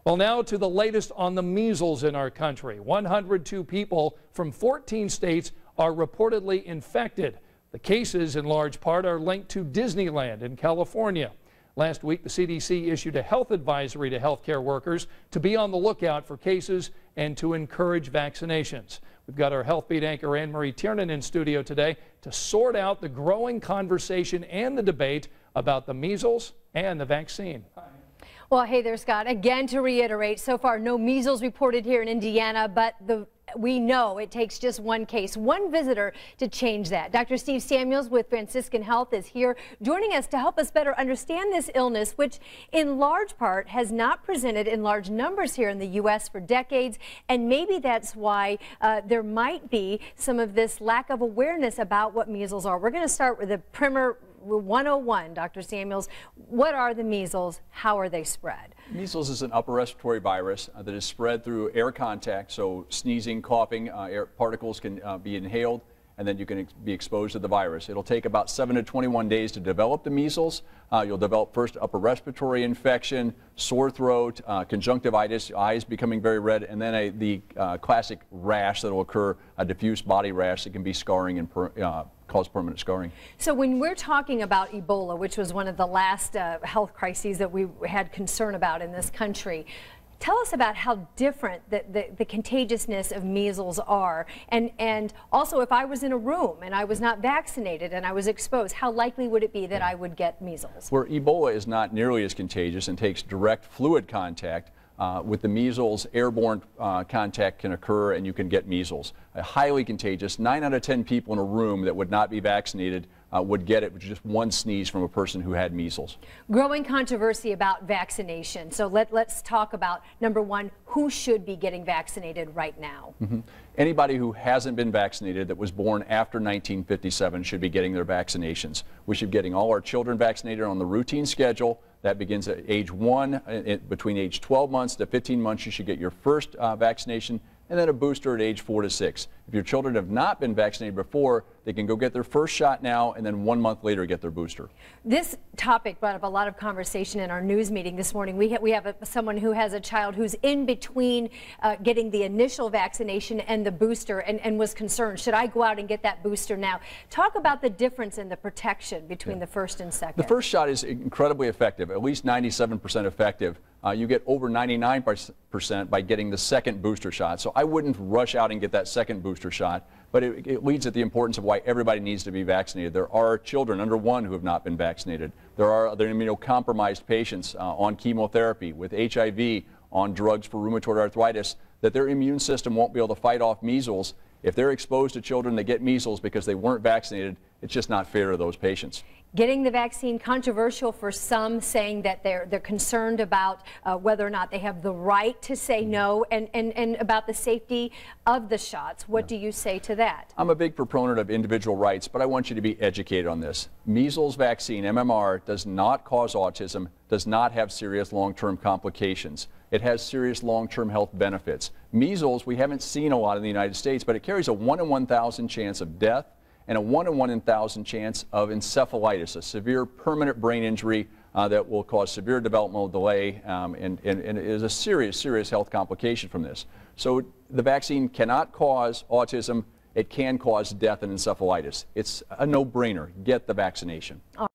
Well, now to the latest on the measles in our country. 102 people from 14 states are reportedly infected. The cases, in large part, are linked to Disneyland in California. Last week, the CDC issued a health advisory to healthcare workers to be on the lookout for cases and to encourage vaccinations. We've got our Health Beat anchor Anne-Marie Tiernan in studio today to sort out the growing conversation and the debate about the measles and the vaccine. Well, hey there, Scott. Again, to reiterate, so far no measles reported here in Indiana, but we know it takes just one case, one visitor to change that. Dr. Steve Samuels with Franciscan Health is here joining us to help us better understand this illness, which in large part has not presented in large numbers here in the U.S. for decades. And maybe that's why there might be some of this lack of awareness about what measles are. We're going to start with the primer 101, Dr. Samuels. What are the measles? How are they spread? Measles is an upper respiratory virus that is spread through air contact, so sneezing, coughing, air particles can be inhaled, and then you can be exposed to the virus. It'll take about 7 to 21 days to develop the measles. You'll develop first upper respiratory infection, sore throat, conjunctivitis, eyes becoming very red, and then the classic rash that will occur, a diffuse body rash that can be scarring and cause permanent scarring. So when we're talking about Ebola, which was one of the last health crises that we had concern about in this country, tell us about how different the contagiousness of measles are. And also, if I was in a room and I was not vaccinated and I was exposed, how likely would it be that I would get measles? Where Ebola is not nearly as contagious and takes direct fluid contact, with the measles, airborne contact can occur and you can get measles. Highly contagious. 9 out of 10 people in a room that would not be vaccinated would get it with just one sneeze from a person who had measles. Growing controversy about vaccination. So let's talk about, number one, who should be getting vaccinated right now? Anybody who hasn't been vaccinated that was born after 1957 should be getting their vaccinations. We should be getting all our children vaccinated on the routine schedule. That begins at age 1. Between age 12 months to 15 months, you should get your first vaccination, and then a booster at age 4 to 6. If your children have not been vaccinated before, they can go get their first shot now and then 1 month later get their booster. This topic brought up a lot of conversation in our news meeting this morning. We have someone who has a child who's in between getting the initial vaccination and the booster and was concerned, should I go out and get that booster now? Talk about the difference in the protection between the first and second. The first shot is incredibly effective, at least 97% effective. You get over 99% by getting the second booster shot. So I wouldn't rush out and get that second booster shot, but it leads at the importance of why everybody needs to be vaccinated. There are children under 1 who have not been vaccinated. There are other immunocompromised patients on chemotherapy, with HIV, on drugs for rheumatoid arthritis, that their immune system won't be able to fight off measles. If they're exposed to children that get measles because they weren't vaccinated, it's just not fair to those patients. Getting the vaccine, controversial for some, saying that they're concerned about whether or not they have the right to say no, and about the safety of the shots. What do you say to that? I'm a big proponent of individual rights, but I want you to be educated on this. Measles vaccine, MMR, does not cause autism, does not have serious long-term complications. It has serious long-term health benefits. Measles, we haven't seen a lot in the United States, but it carries a 1 in 1,000 chance of death and a 1 in 1,000 chance of encephalitis, a severe permanent brain injury that will cause severe developmental delay, and is a serious health complication from this. So the vaccine cannot cause autism. It can cause death and encephalitis. It's a no-brainer. Get the vaccination.